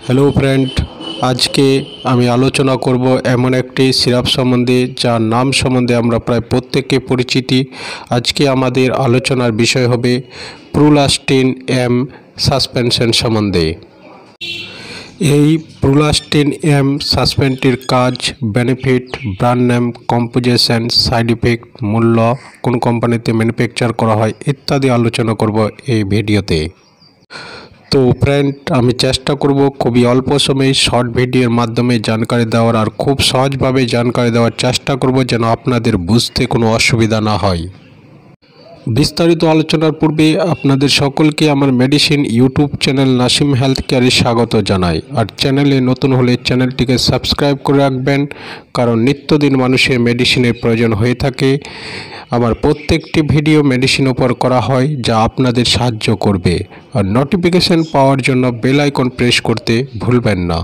Hello friend, আজকে আমি আলোচনা করব এমন একটি সিরাপ সম্বন্ধে যার নাম সম্বন্ধে আমরা প্রায় প্রত্যেকে পরিচিতি। আজকে আমাদের আলোচনার বিষয় হবে প্রুলাস্টিন এম সাসপেনশন সম্বন্ধে। এই প্রুলাস্টিন এম সাসপেন্সটির কাজ, benefit, brand name, composition, side effect, মূল্য, কোন কোম্পানিতে ম্যানুফ্যাকচার করা হয় ইত্যাদি আলোচনা করব এই ভিডিওতে। তো ফ্রেন্ড, আমি চেষ্টা করব খুবই অল্প সময়ে শর্ট ভিডিওর মাধ্যমে জানকারি দেওয়ার, আর খুব সহজভাবে জানকারি দেওয়ার চেষ্টা করব যেন আপনাদের বুঝতে কোনো অসুবিধা না হয়। বিস্তারিত আলোচনার পূর্বে আপনাদের সকলকে আমার medicine YouTube channel Nasim health কেয়ারে স্বাগত জানাই। আর চ্যানেলে নতুন হলে চ্যানেলটিকে সাবস্ক্রাইব করে রাখবেন, কারণ নিত্যদিন মানুষের মেডিসিনের প্রয়োজন হয়ে থাকে। আমার প্রত্যেকটি ভিডিও মেডিসিন উপর করা হয় যা আপনাদের সাহায্য করবে। আর নোটিফিকেশন পাওয়ার জন্য বেল আইকন প্রেস করতে ভুলবেন না।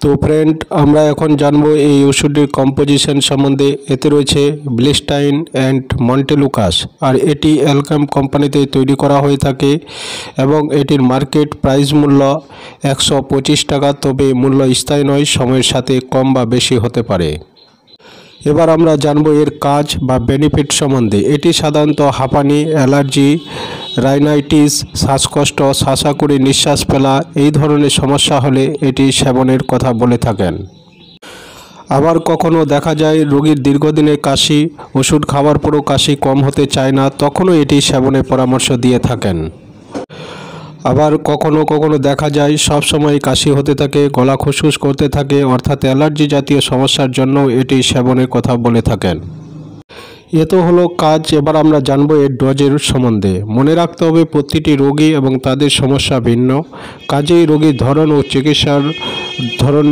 তো ফ্রেন্ড, আমরা এখন জানবো এই ওষুধটির কম্পোজিশন সম্বন্ধে। এতে রয়েছে ব্লিস্টাইন অ্যান্ড মন্টেলুকাস, আর এটি অ্যালকেম কোম্পানিতে তৈরি করা হয়ে থাকে এবং এটির মার্কেট প্রাইস মূল্য 125 টাকা, তবে মূল্য স্থায়ী নয়, সময়ের সাথে কম বা বেশি হতে পারে। এবার আমরা জানবো এর কাজ বা বেনিফিট সম্বন্ধে। এটি সাধারণত হাঁপানি, অ্যালার্জি, রাইনাইটিস, শ্বাসকষ্ট, শ্বাসাকুড়ি, নিঃশ্বাস ফেলা এই ধরনের সমস্যা হলে এটি সেবনের কথা বলে থাকেন। আবার কখনো দেখা যায় রোগীর দীর্ঘদিনের কাশি, ওষুধ খাওয়ার পরও কাশি কম হতে চায় না, তখনও এটি সেবনের পরামর্শ দিয়ে থাকেন। আবার কখনো কখনো দেখা যায় সব সময় কাশি হতে থাকে, গলা খুসখুস করতে থাকে, অর্থাৎ অ্যালার্জি জাতীয় সমস্যার জন্য এটি সেবনের কথা বলে থাকেন। এ তো হলো কাজ। এবার আমরা জানবো এর ডোজের সম্বন্ধে। মনে রাখতে হবে প্রতিটি রোগী এবং তাদের সমস্যা ভিন্ন, কাজেই রোগীর ধরন ও চিকিৎসার ধরন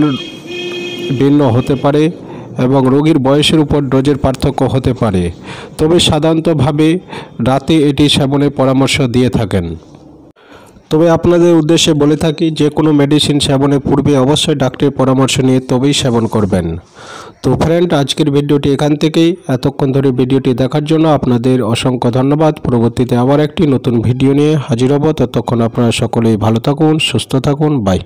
ভিন্ন হতে পারে এবং রোগীর বয়সের উপর ডোজের পার্থক্য হতে পারে। তবে সাধারণতভাবে রাতে এটি সেবনের পরামর্শ দিয়ে থাকেন। তবে আপনাদের উদ্দেশ্যে বলে থাকি, যে কোনো মেডিসিন সেবনের পূর্বে অবশ্যই ডাক্তারের পরামর্শ নিয়ে তবেই সেবন করবেন। তো ফ্রেন্ড, আজকের ভিডিওটি এখান থেকেই। এতক্ষণ ধরে ভিডিওটি দেখার জন্য আপনাদের অসংখ্য ধন্যবাদ। পরবর্তীতে আবার একটি নতুন ভিডিও নিয়ে হাজির হব। ততক্ষণ আপনারা সকলেই ভালো থাকুন, সুস্থ থাকুন। বাই।